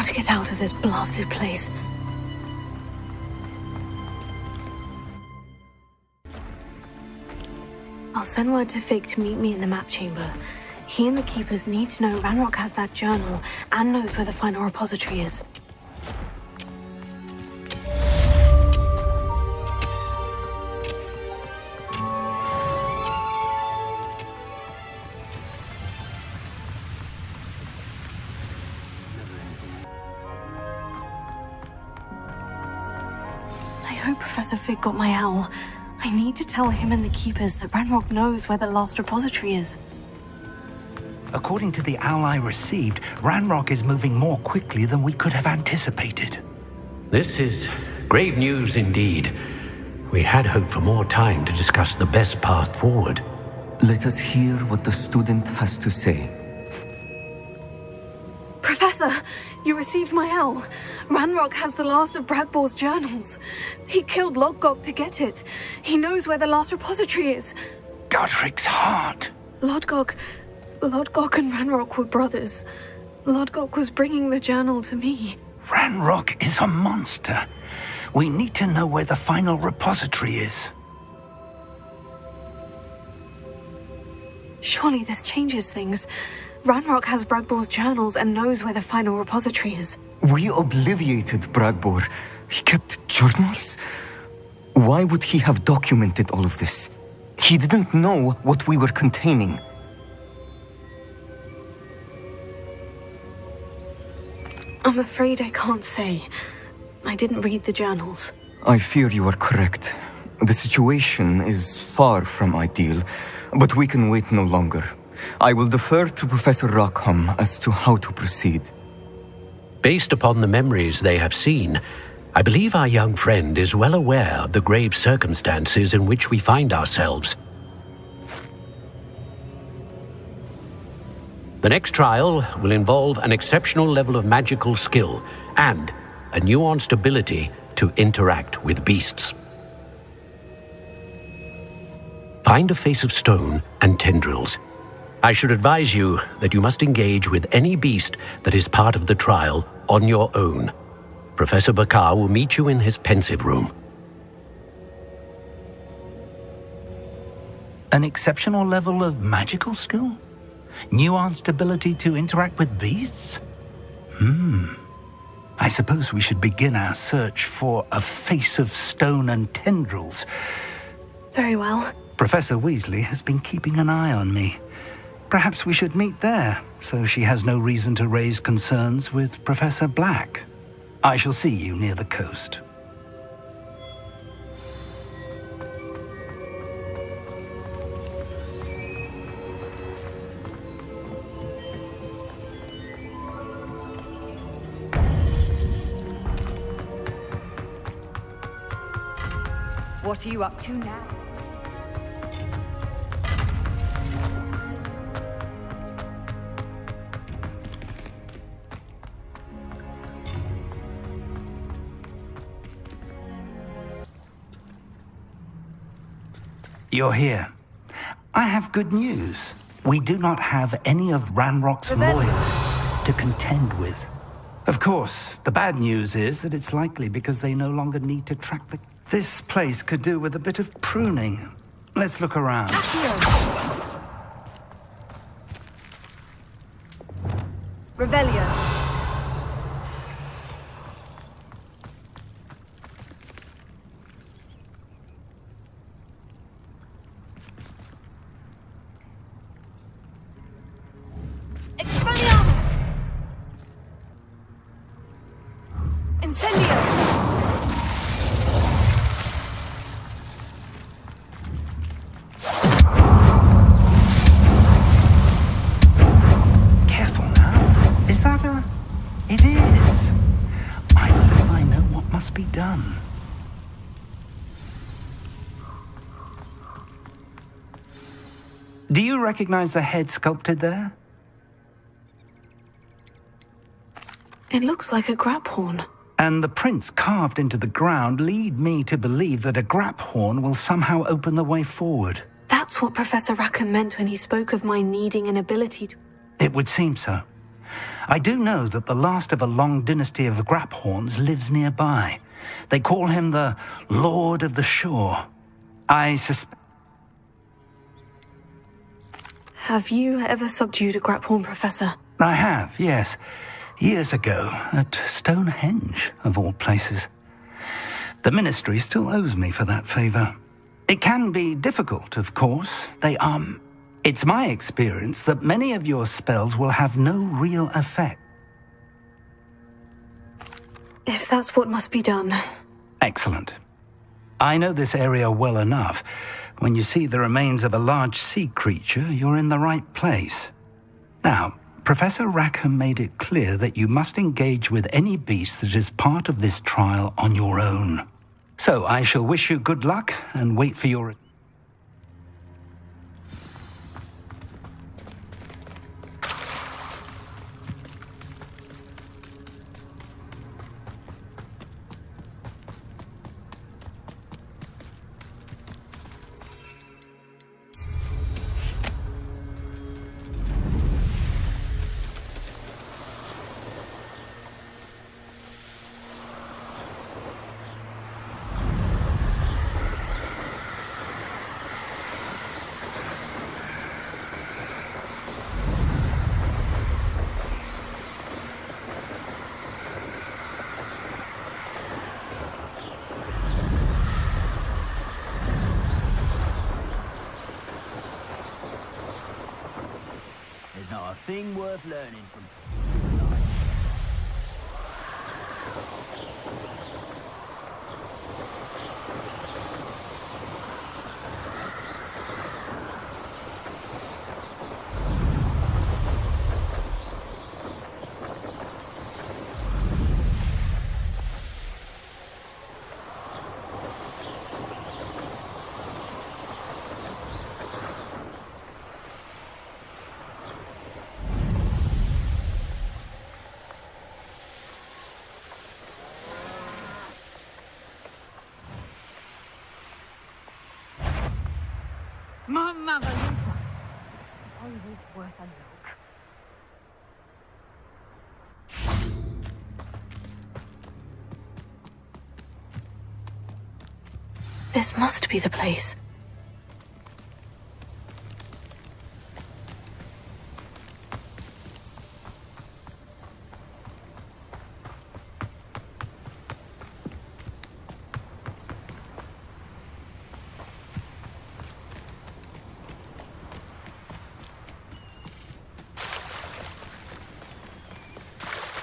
gotta get out of this blasted place. I'll send word to Fig to meet me in the map chamber. He and the keepers need to know Ranrock has that journal and knows where the final repository is. I hope Professor Fig got my owl. I need to tell him and the keepers that Ranrock knows where the last repository is. According to the owl I received, Ranrock is moving more quickly than we could have anticipated. This is grave news indeed. We had hoped for more time to discuss the best path forward. Let us hear what the student has to say. Professor, you received my owl. Ranrock has the last of Bragbor's journals. He killed Lodgok to get it. He knows where the last repository is. Godric's heart. Lodgok and Ranrock were brothers. Lodgok was bringing the journal to me. Ranrock is a monster. We need to know where the final repository is. Surely this changes things. Ranrock has Bragbor's journals and knows where the final repository is. We obliviated Bragbor. He kept journals? Why would he have documented all of this? He didn't know what we were containing. I'm afraid I can't say. I didn't read the journals. I fear you are correct. The situation is far from ideal, but we can wait no longer. I will defer to Professor Rackham as to how to proceed. Based upon the memories they have seen, I believe our young friend is well aware of the grave circumstances in which we find ourselves. The next trial will involve an exceptional level of magical skill and a nuanced ability to interact with beasts. Find a face of stone and tendrils. I should advise you that you must engage with any beast that is part of the trial on your own. Professor Bakar will meet you in his pensive room. An exceptional level of magical skill? Nuanced ability to interact with beasts? I suppose we should begin our search for a face of stone and tendrils. Very well. Professor Weasley has been keeping an eye on me. Perhaps we should meet there, so she has no reason to raise concerns with Professor Black. I shall see you near the coast. What are you up to now? You're here. I have good news. We do not have any of Ranrock's loyalists to contend with. Of course, the bad news is that it's likely because they no longer need to track the... This place could do with a bit of pruning. Let's look around. Revelio. Expelliarmus! Incendio! Careful now. Is that a... It is. I believe I know what must be done. Do you recognize the head sculpted there? It looks like a graphorn. And the prints carved into the ground lead me to believe that a graphorn will somehow open the way forward. That's what Professor Rackham meant when he spoke of my needing an ability to... It would seem so. I do know that the last of a long dynasty of Graphorns lives nearby. They call him the Lord of the Shore. I suspect... Have you ever subdued a Graphorn, Professor? I have, yes. Years ago, at Stonehenge, of all places. The Ministry still owes me for that favor. It can be difficult, of course. It's my experience that many of your spells will have no real effect. If that's what must be done. Excellent. I know this area well enough. When you see the remains of a large sea creature, you're in the right place. Now, Professor Rackham made it clear that you must engage with any beast that is part of this trial on your own. So I shall wish you good luck and wait for your... There's not a thing worth learning from. Mama Lisa. Always worth a look. This must be the place.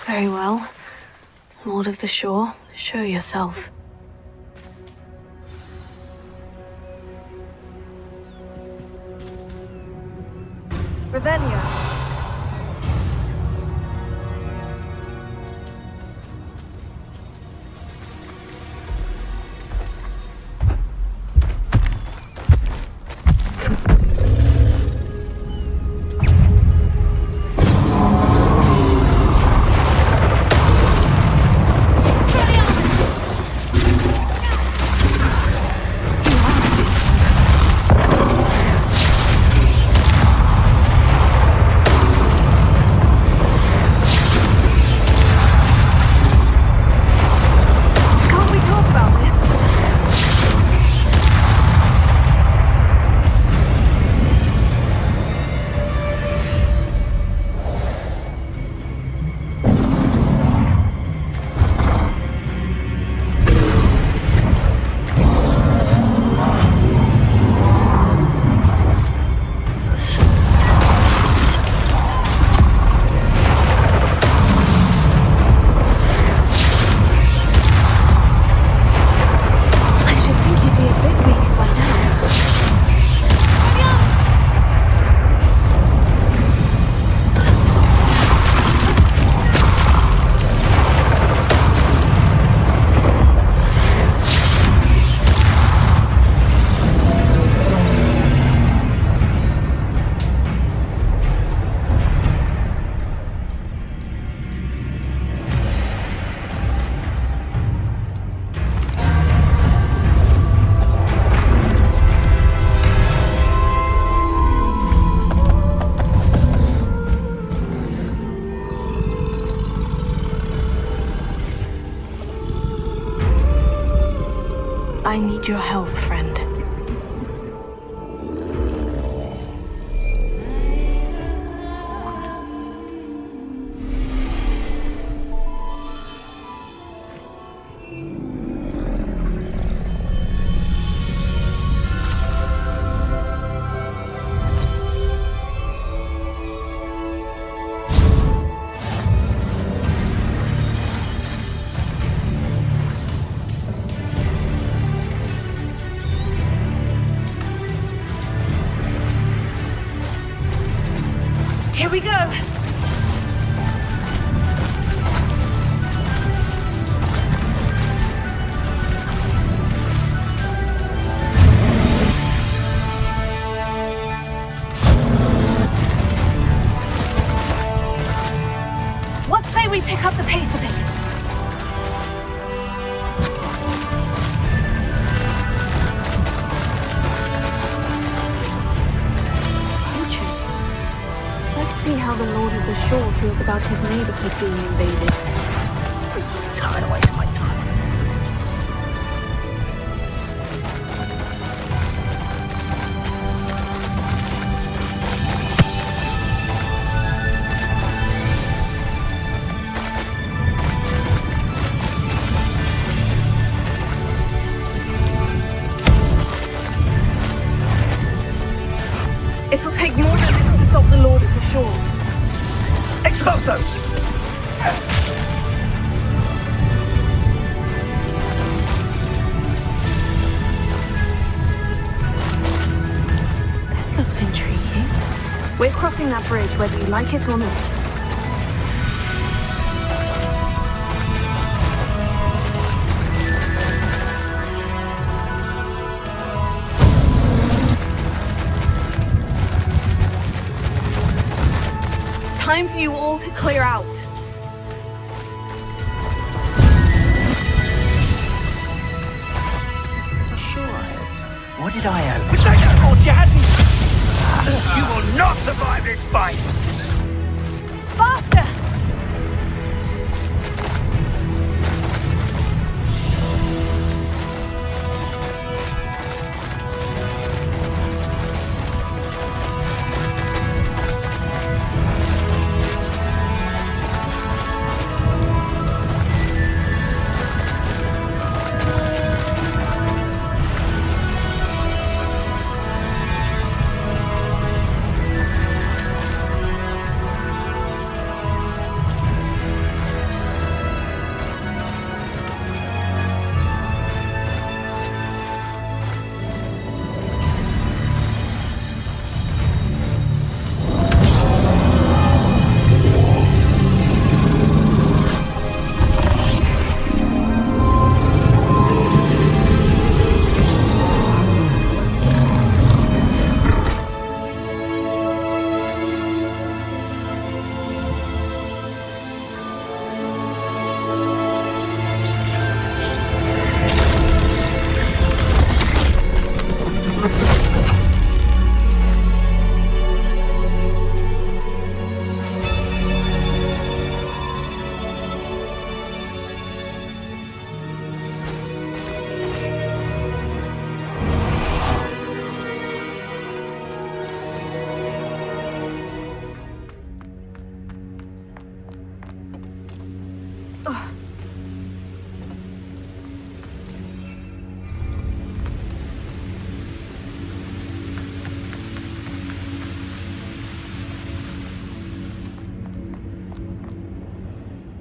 Very well. Lord of the Shore, show yourself. Revelio. I need your help, friend. Here we go! What say we pick up the pace a bit? Poachers. Let's see how the Lord of the Shore feels about his neighborhood being invaded. Tired of wasting my time. It'll take more than this to stop the Lord of the Shore. Exposo! This looks intriguing. We're crossing that bridge whether you like it or not. Time for you all to clear out. Assured. What did I owe? Potato or jihad? You will not survive this fight! Faster!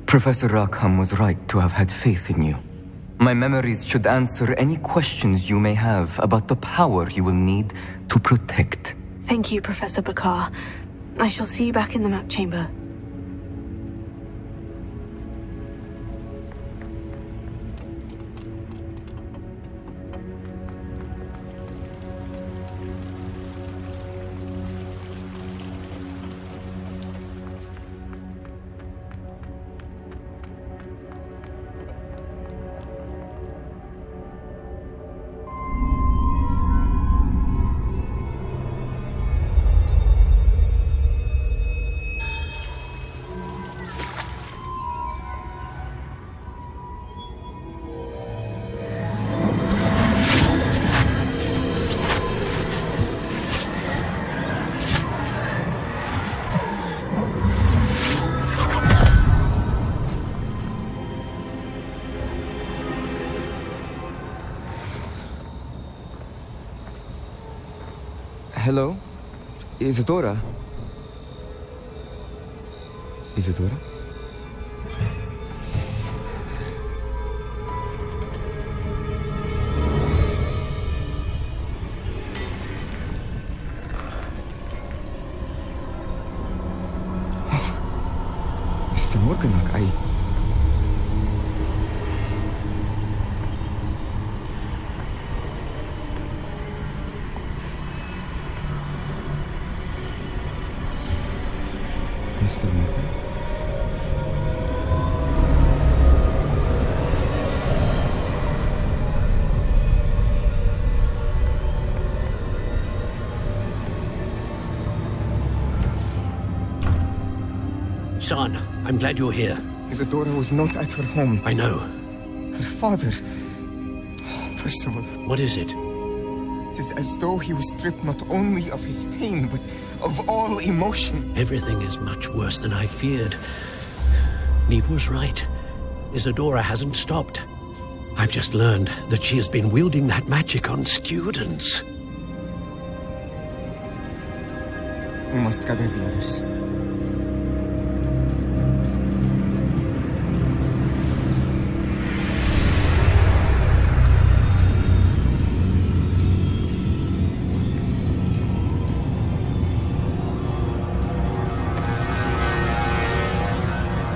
Professor Rackham was right to have had faith in you. My memories should answer any questions you may have about the power you will need to protect. Thank you, Professor Bakar. I shall see you back in the map chamber. Hello? Isadora? Isadora? Mr. Morganach, Mr. Morgan? Son, I'm glad you're here. Isadora was not at her home. I know. Her father... Oh, Percival. What is it? It is as though he was stripped not only of his pain, but of all emotion. Everything is much worse than I feared. Neve was right. Isadora hasn't stopped. I've just learned that she has been wielding that magic on students. We must gather the others.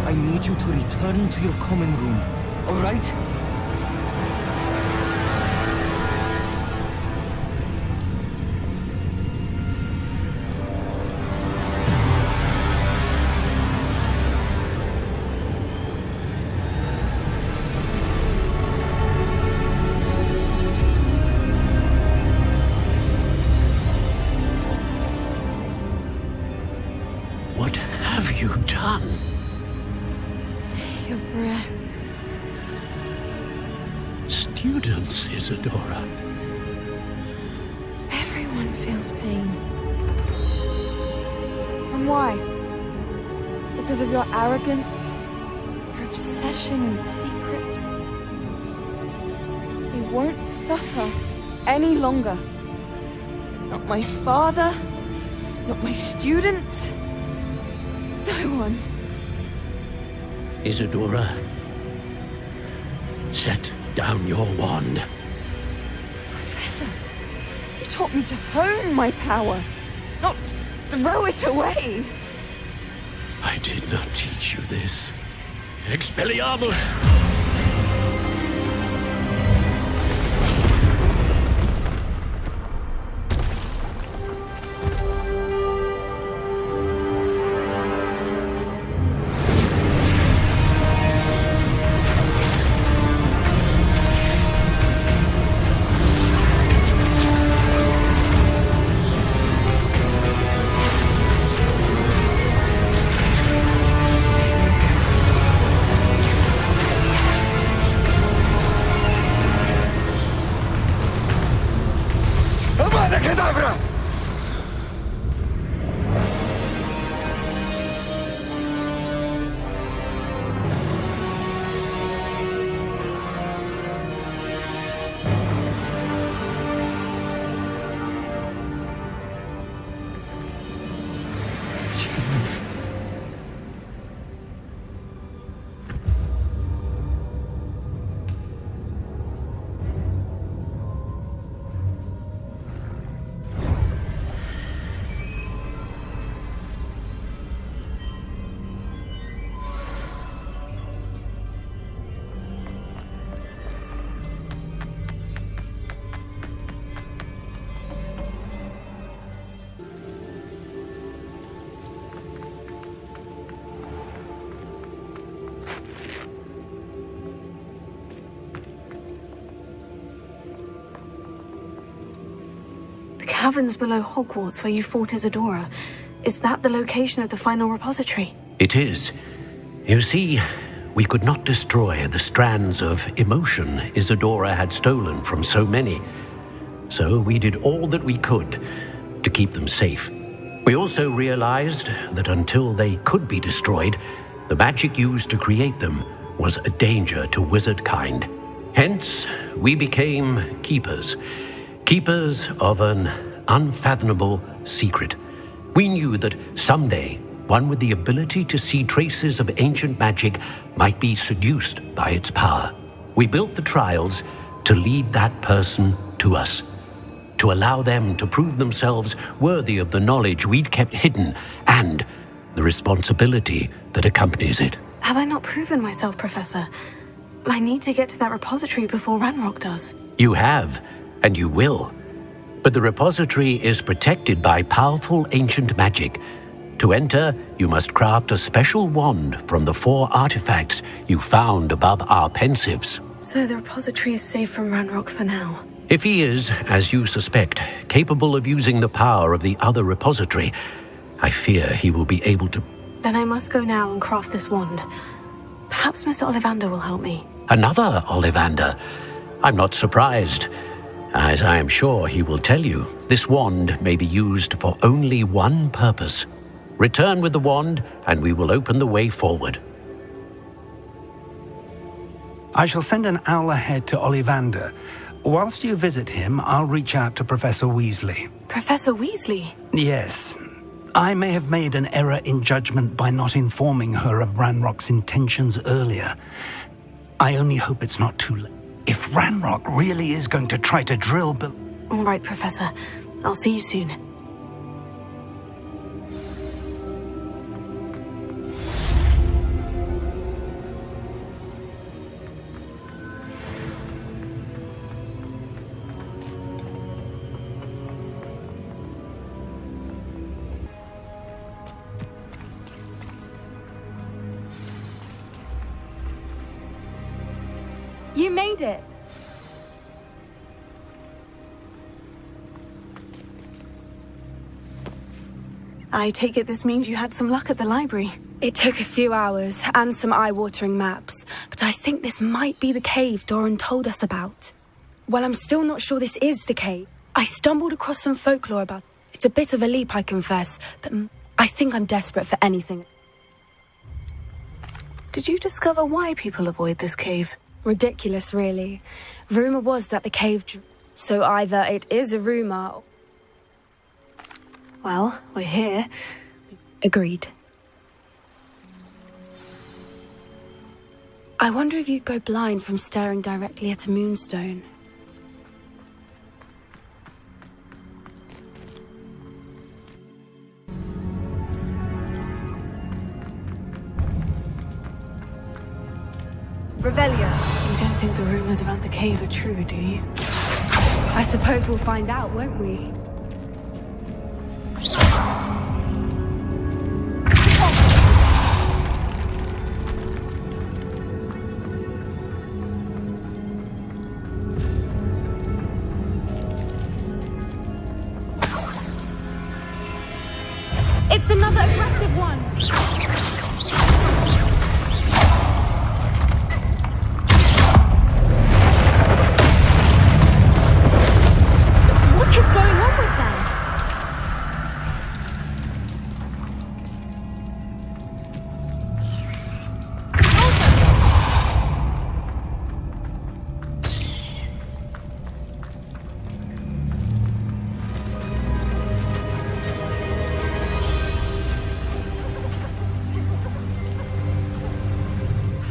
I need you to return to your common room, all right? What have you done? Your breath. Students, Isadora. Everyone feels pain. And why? Because of your arrogance? Your obsession with secrets? We won't suffer any longer. Not my father, not my students, no one. Isadora, set down your wand. Professor, you taught me to hone my power, not throw it away. I did not teach you this. Expelliarmus! She's alive. Caverns below Hogwarts where you fought Isadora. Is that the location of the final repository? It is. You see, we could not destroy the strands of emotion Isadora had stolen from so many. So we did all that we could to keep them safe. We also realized that until they could be destroyed, the magic used to create them was a danger to wizard kind. Hence, we became keepers. Keepers of an unfathomable secret. We knew that someday, one with the ability to see traces of ancient magic might be seduced by its power. We built the trials to lead that person to us, to allow them to prove themselves worthy of the knowledge we'd kept hidden and the responsibility that accompanies it. Have I not proven myself, Professor? I need to get to that repository before Ranrock does. You have, and you will. But the repository is protected by powerful ancient magic. To enter, you must craft a special wand from the 4 artifacts you found above our pensives. So the repository is safe from Ranrock for now. If he is, as you suspect, capable of using the power of the other repository, I fear he will be able to... Then I must go now and craft this wand. Perhaps Mr. Ollivander will help me. Another Ollivander? I'm not surprised. As I am sure he will tell you, this wand may be used for only one purpose. Return with the wand, and we will open the way forward. I shall send an owl ahead to Ollivander. Whilst you visit him, I'll reach out to Professor Weasley. Professor Weasley? Yes. I may have made an error in judgment by not informing her of Ranrock's intentions earlier. I only hope it's not too late. If Ranrock really is going to try to drill... All right, Professor. I'll see you soon. You made it! I take it this means you had some luck at the library. It took a few hours and some eye-watering maps, but I think this might be the cave Doran told us about. Well, I'm still not sure this is the cave. I stumbled across some folklore about it. It's a bit of a leap, I confess, but I think I'm desperate for anything. Did you discover why people avoid this cave? Ridiculous, really. Rumor was that the cave so either it is a rumor... Well, we're here. Agreed. I wonder if you'd go blind from staring directly at a moonstone. Revelio. You don't think the rumors about the cave are true, do you? I suppose we'll find out, won't we? It's another aggressive one! What is going on with them?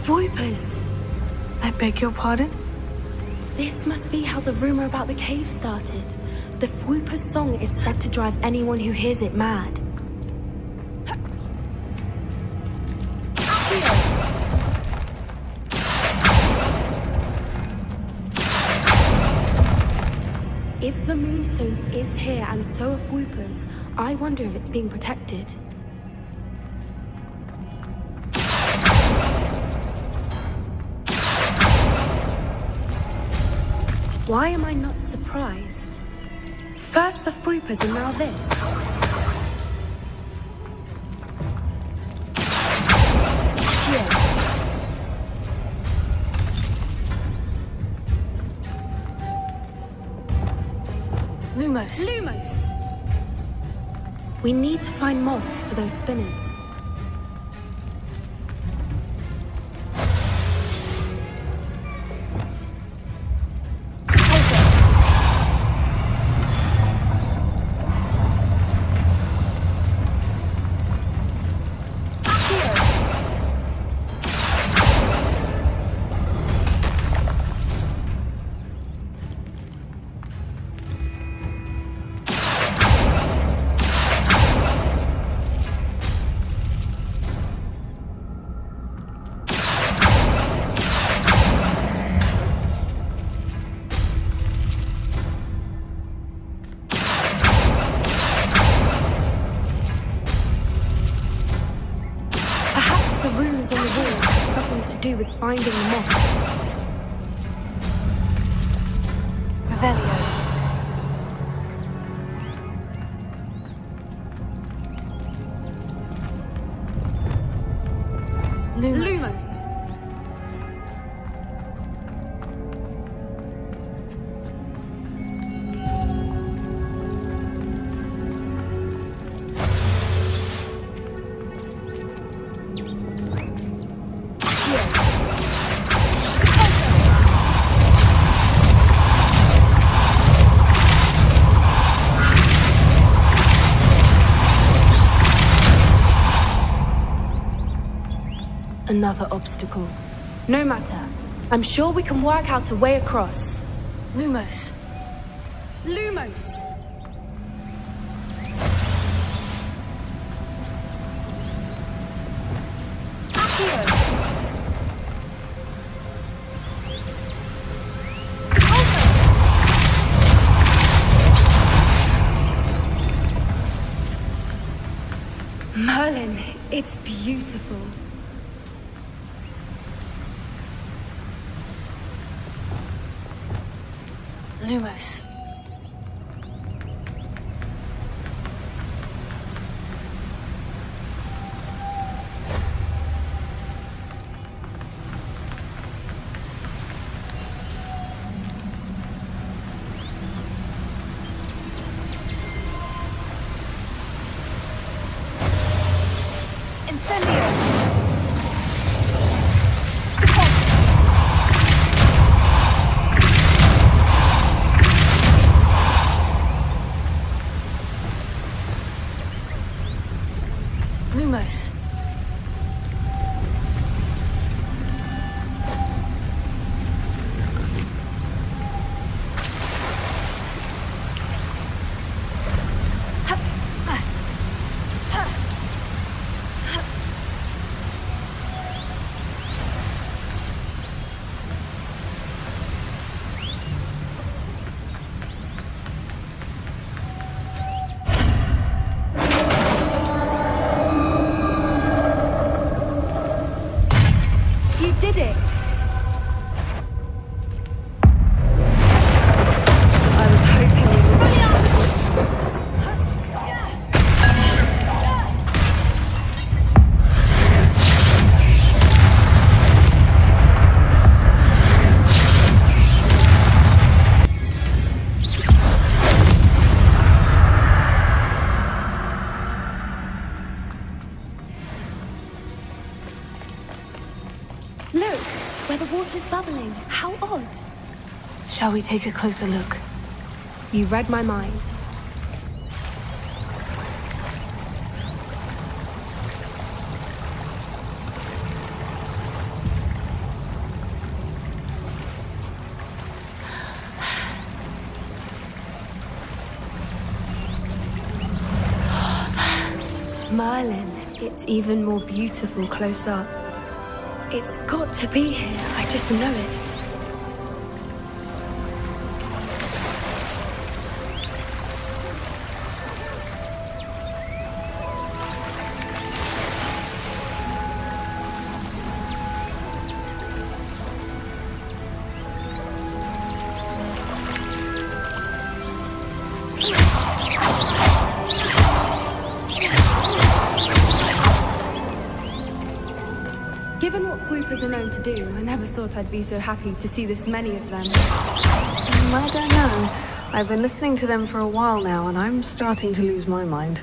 Voipers. I beg your pardon? This must be how the rumor about the cave started. The Fwooper's song is said to drive anyone who hears it mad. If the Moonstone is here and so are Fwoopers, I wonder if it's being protected. Why am I not surprised? First the Fwoopers and now this. Here. Lumos. Lumos! We need to find moths for those spinners. do with finding the moths. Revelio. Lumos. Another obstacle. No matter. I'm sure we can work out a way across. Lumos. Lumos! Merlin, it's beautiful. Lumos. Incendio. Lumos. Did it! I was hoping it would be. Look, where the water's bubbling. How odd. Shall we take a closer look? You read my mind. Merlin, it's even more beautiful close up. It's got to be here, I just know it. Given what Fwoopas are known to do, I never thought I'd be so happy to see this many of them. I don't know. I've been listening to them for a while now, and I'm starting to lose my mind.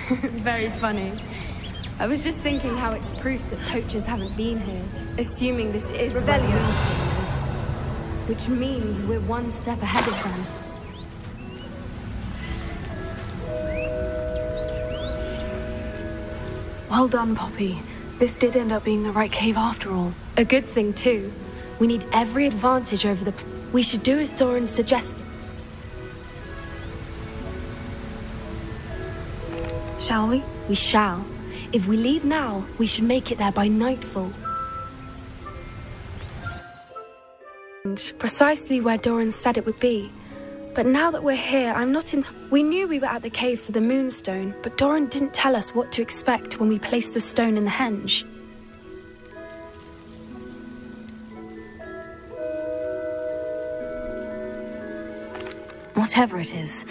Very funny. I was just thinking how it's proof that poachers haven't been here, assuming this is where the moonstone is. Which means we're one step ahead of them. Well done, Poppy. This did end up being the right cave after all. A good thing, too. We need every advantage over the... We should do as Doran suggested. Shall we? We shall. If we leave now, we should make it there by nightfall. And precisely where Doran said it would be. But now that we're here, I'm not in... We knew we were at the cave for the moonstone, but Doran didn't tell us what to expect when we placed the stone in the henge. Whatever it is,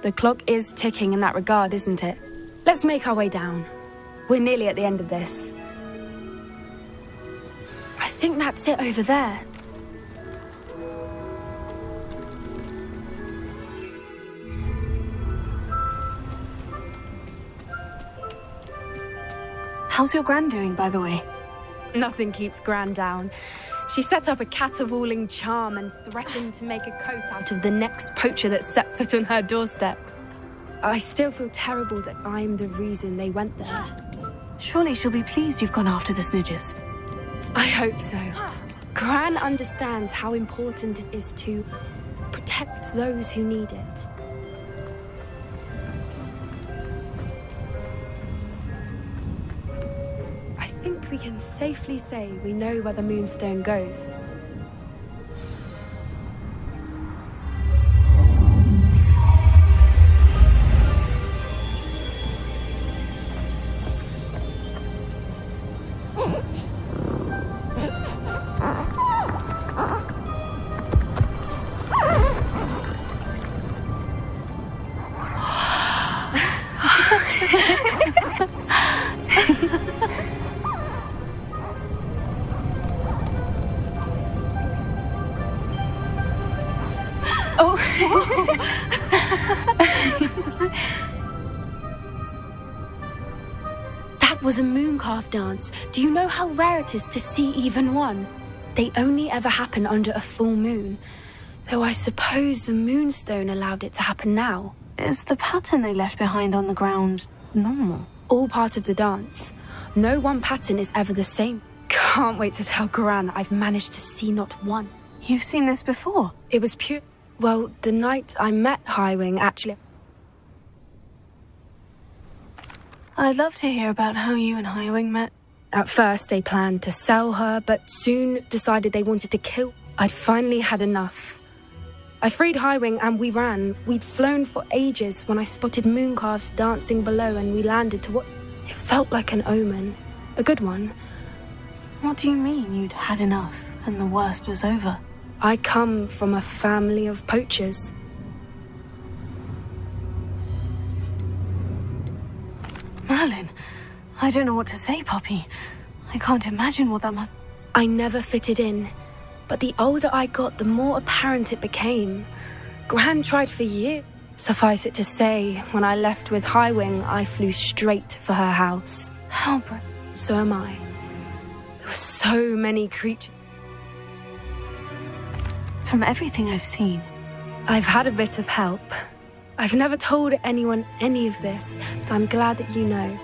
The clock is ticking in that regard, isn't it? Let's make our way down. We're nearly at the end of this. I think that's it over there. How's your gran doing, by the way? Nothing keeps Gran down. She set up a caterwauling charm and threatened to make a coat out of the next poacher that set foot on her doorstep. I still feel terrible that I'm the reason they went there. Surely she'll be pleased you've gone after the Snidges. I hope so. Gran understands how important it is to protect those who need it. I think we can safely say we know where the Moonstone goes. That was a mooncalf dance. Do you know how rare it is to see even one? They only ever happen under a full moon. Though I suppose the Moonstone allowed it to happen now. Is the pattern they left behind on the ground normal? All part of the dance. No one pattern is ever the same. Can't wait to tell Gran that I've managed to see not one. You've seen this before? It was pure... Well, the night I met Highwing, actually... I'd love to hear about how you and Highwing met. At first, they planned to sell her, but soon decided they wanted to kill. I'd finally had enough. I freed Highwing and we ran. We'd flown for ages when I spotted mooncalves dancing below and we landed to what... It felt like an omen. A good one. What do you mean you'd had enough and the worst was over? I come from a family of poachers. Merlin, I don't know what to say, Poppy. I can't imagine what that must... I never fitted in, but the older I got, the more apparent it became. Gran tried for years. Suffice it to say, when I left with Highwing, I flew straight for her house. So am I. There were so many creatures. From everything I've seen, I've had a bit of help. I've never told anyone any of this, but I'm glad that you know.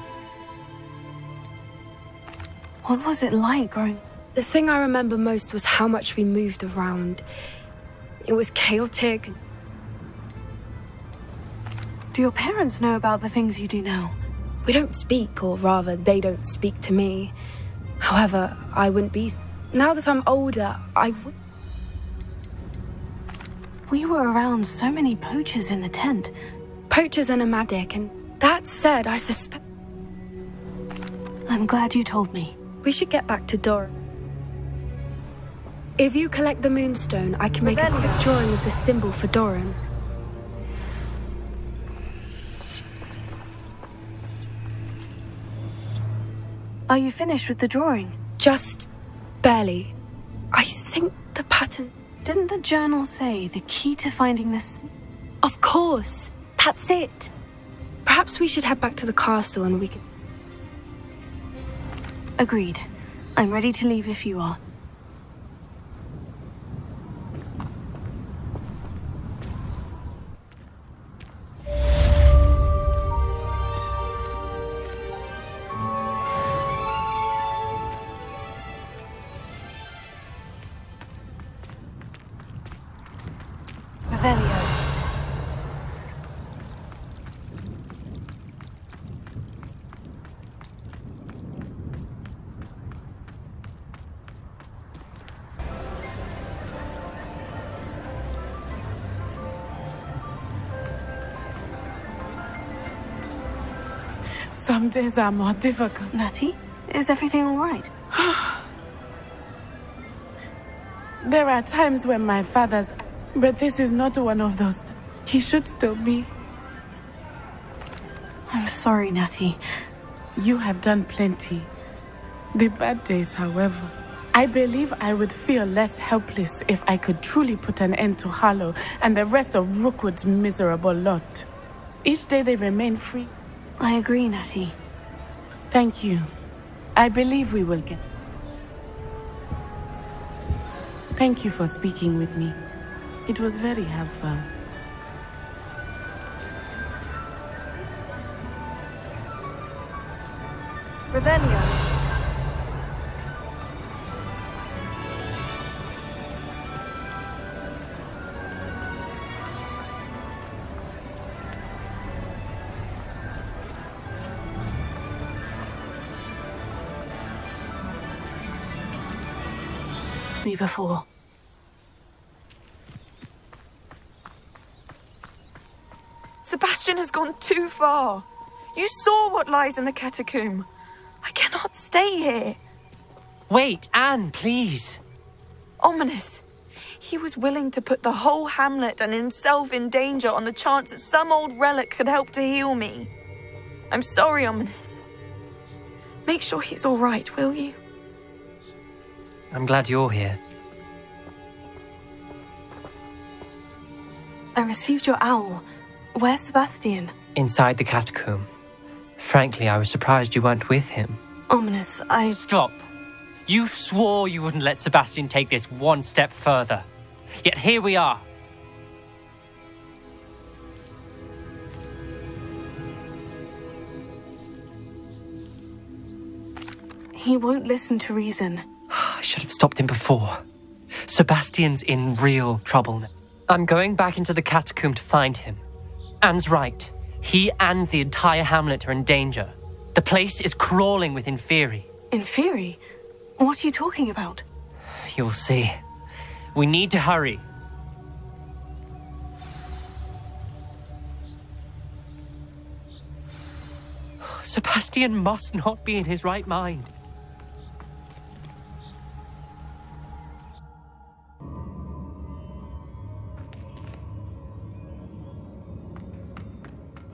what was it like growing... The thing I remember most was how much we moved around. It was chaotic. Do your parents know about the things you do now? We don't speak, or rather, they don't speak to me. However, I wouldn't be... Now that I'm older, I would... We were around so many poachers in the tent. Poachers are nomadic, and that said, I suspect... I'm glad you told me. We should get back to Dora. If you collect the Moonstone, I can make a quick drawing of the symbol for Doran. Are you finished with the drawing? Just barely. I think the pattern... Didn't the journal say the key to finding this... Of course! That's it! Perhaps we should head back to the castle and we can... Agreed. I'm ready to leave if you are. Some days are more difficult. Natty, is everything all right? There are times when my father's... But this is not one of those... He should still be. I'm sorry, Natty. You have done plenty. The bad days, however. I believe I would feel less helpless if I could truly put an end to Harlow and the rest of Rookwood's miserable lot. Each day they remain free. I agree, Natty. Thank you. I believe we will get... Thank you for speaking with me. It was very helpful. Revelio. Me before. Sebastian has gone too far. You saw what lies in the catacomb. I cannot stay here. Wait, Anne, please. Ominous. He was willing to put the whole hamlet and himself in danger on the chance that some old relic could help to heal me. I'm sorry, Ominous. Make sure he's all right, will you? I'm glad you're here. I received your owl. Where's Sebastian? Inside the catacomb. Frankly, I was surprised you weren't with him. Ominous, Stop. You swore you wouldn't let Sebastian take this one step further. Yet here we are. He won't listen to reason. I should have stopped him before. Sebastian's in real trouble now. I'm going back into the catacomb to find him. Anne's right. He and the entire hamlet are in danger. The place is crawling with Inferi. Inferi? What are you talking about? You'll see. We need to hurry. Sebastian must not be in his right mind.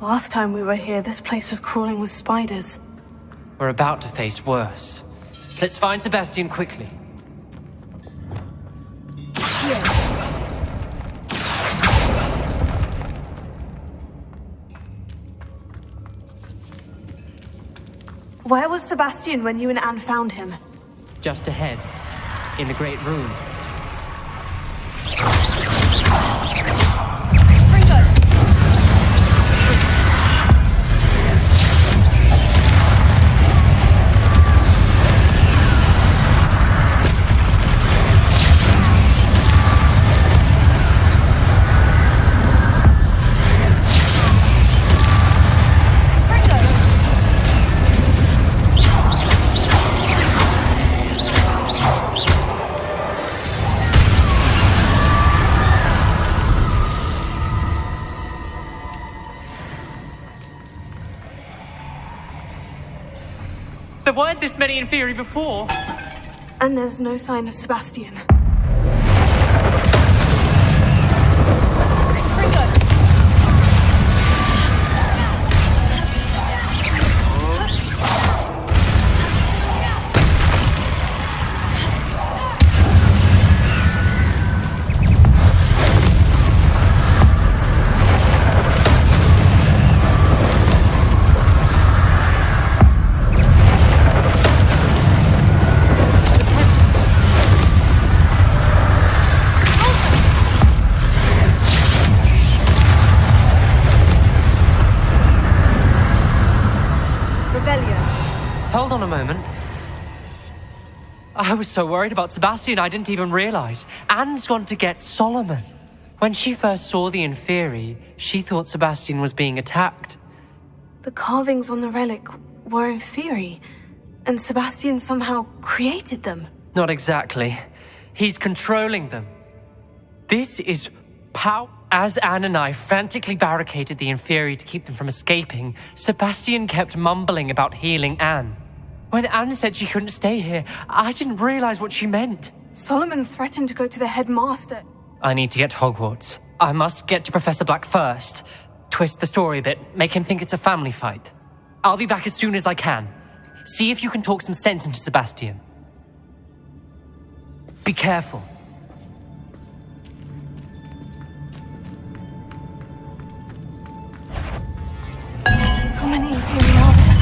Last time we were here, this place was crawling with spiders. We're about to face worse. Let's find Sebastian quickly. Where was Sebastian when you and Anne found him? Just ahead, in the Great Room. There weren't this many Inferi before. And there's no sign of Sebastian. Hold on a moment. I was so worried about Sebastian I didn't even realize. Anne's gone to get Solomon. When she first saw the Inferi, she thought Sebastian was being attacked. The carvings on the relic were Inferi, and Sebastian somehow created them. Not exactly. He's controlling them. This is power. As Anne and I frantically barricaded the Inferi to keep them from escaping, Sebastian kept mumbling about healing Anne. When Anne said she couldn't stay here, I didn't realize what she meant. Solomon threatened to go to the headmaster. I need to get to Hogwarts. I must get to Professor Black first. Twist the story a bit, make him think it's a family fight. I'll be back as soon as I can. See if you can talk some sense into Sebastian. Be careful. How many Inferi are there?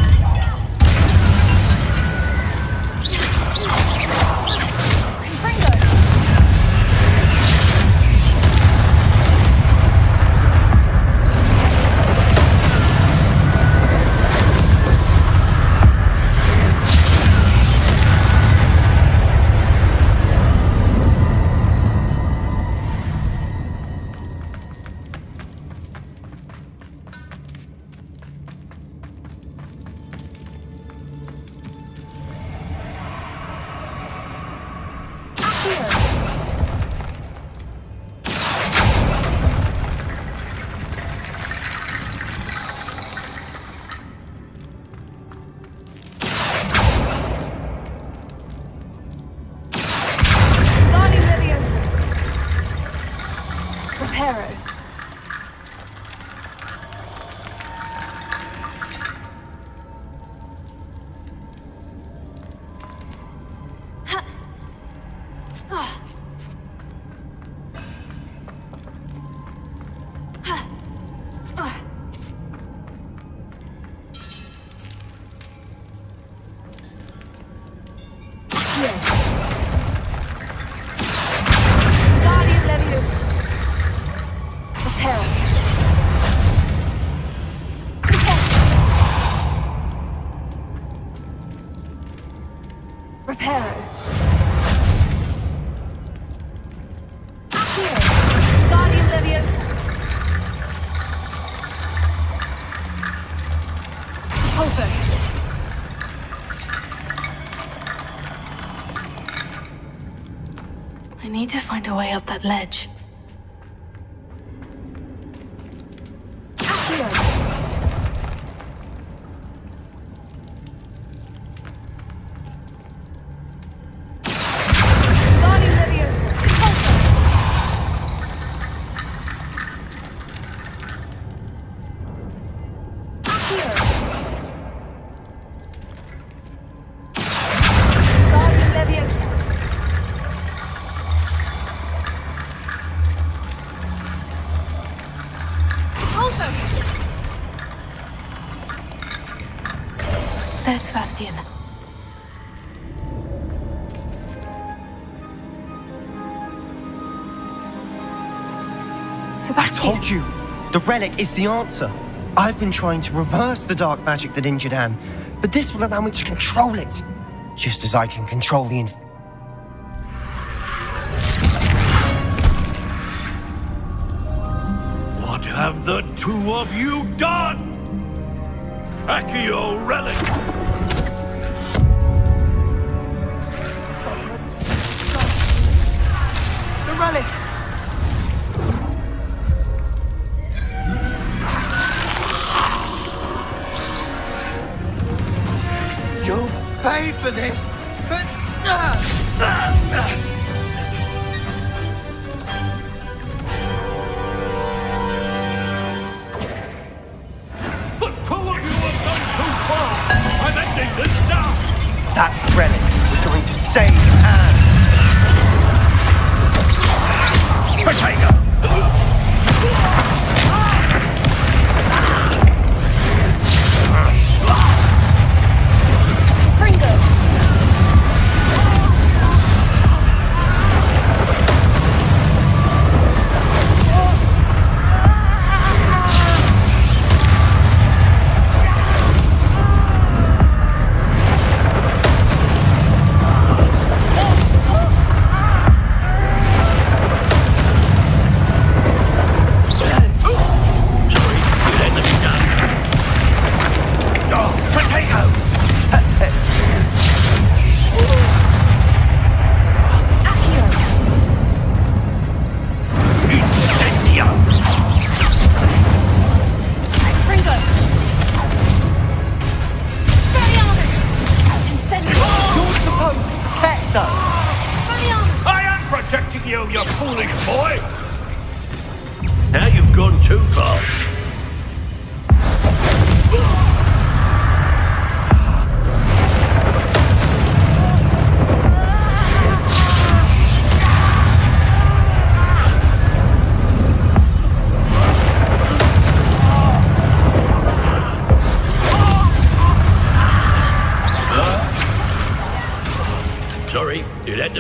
I need to find a way up that ledge. There's Sebastian. Sebastian. I told you, the relic is the answer. I've been trying to reverse the dark magic that injured Anne, but this will allow me to control it, just as I can control the What have the two of you done? Accio relic! The relic! You'll pay for this! That relic was going to save Anne. Potato!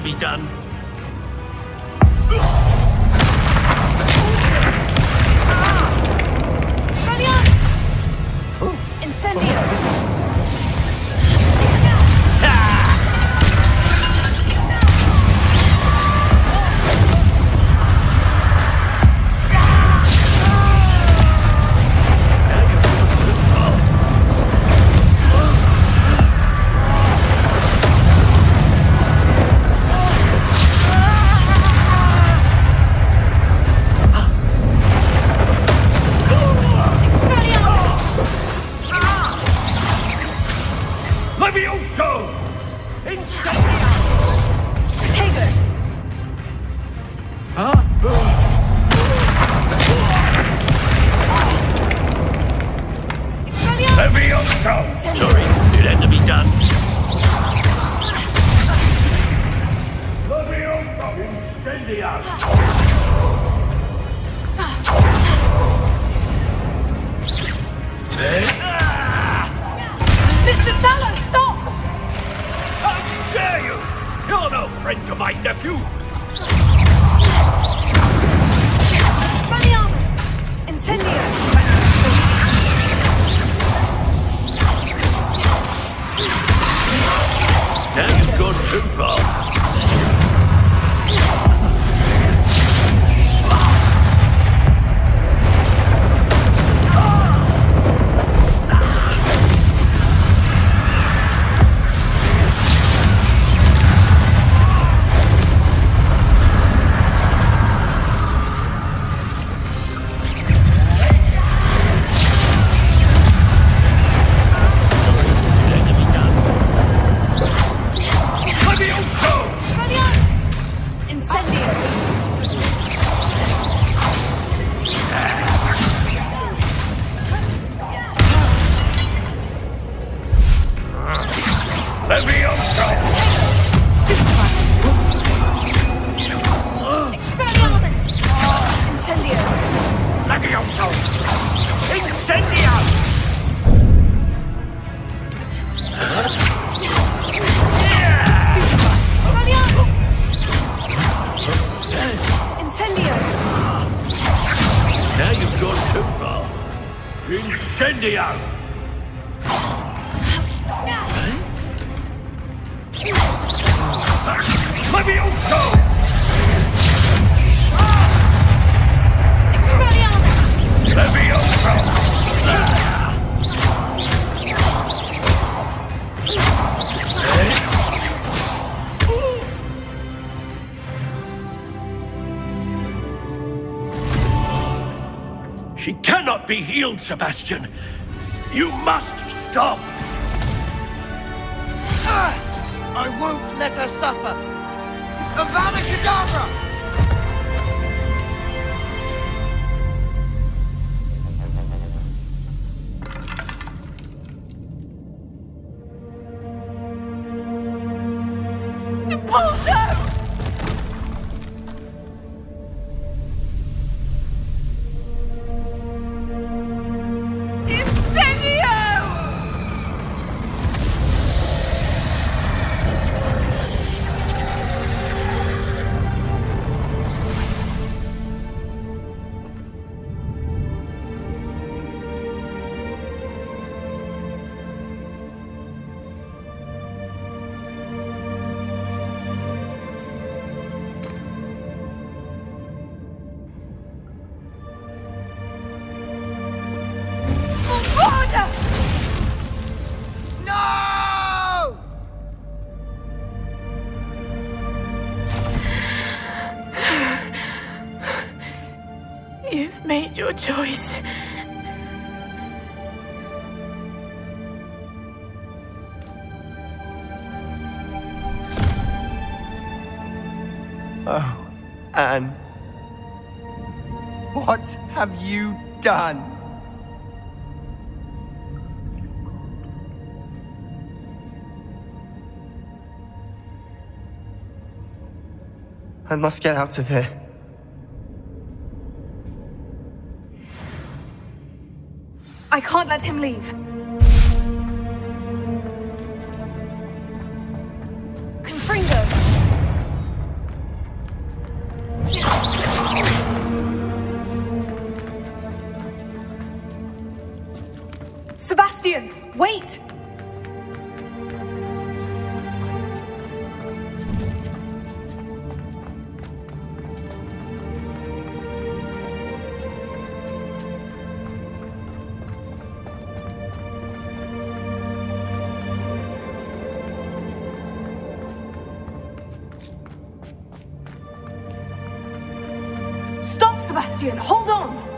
to be done. Incendio! Sorry, it had to be done. Mr. Sallow, stop! How dare you! You're no friend to my nephew! Expelliarmus! Incendio! Now you've gone too far. She cannot be healed, Sebastian. You must stop. I won't let her suffer. Avada Kedavra! You've made your choice. Oh, Anne. What have you done? I must get out of here. I can't let him leave. Confringo! Wait! Stop, Sebastian! Hold on!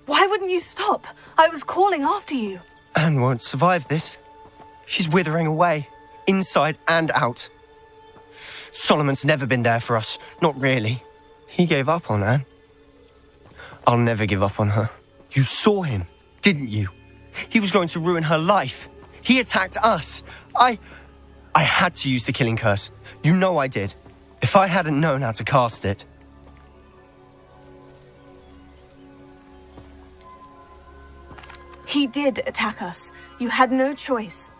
Why wouldn't you stop? I was calling after you. Anne won't survive this. She's withering away, inside and out. Solomon's never been there for us, not really. He gave up on Anne. I'll never give up on her. You saw him, didn't you? He was going to ruin her life. He attacked us. I had to use the killing curse. You know I did. If I hadn't known how to cast it... He did attack us. You had no choice.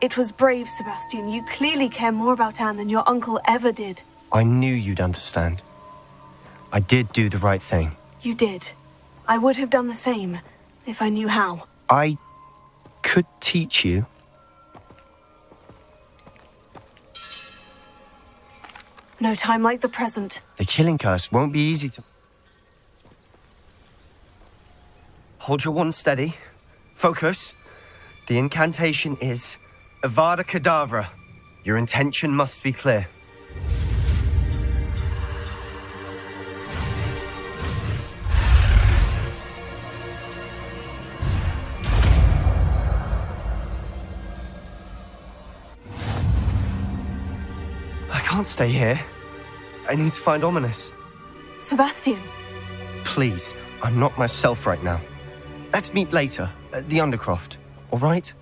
It was brave, Sebastian. You clearly care more about Anne than your uncle ever did. I knew you'd understand. I did do the right thing. You did. I would have done the same, if I knew how. I could teach you. No time like the present. The killing curse won't be easy to... Hold your wand steady. Focus. The incantation is Avada Kedavra. Your intention must be clear. I can't stay here. I need to find Ominous. Sebastian. Please, I'm not myself right now. Let's meet later at the Undercroft, all right?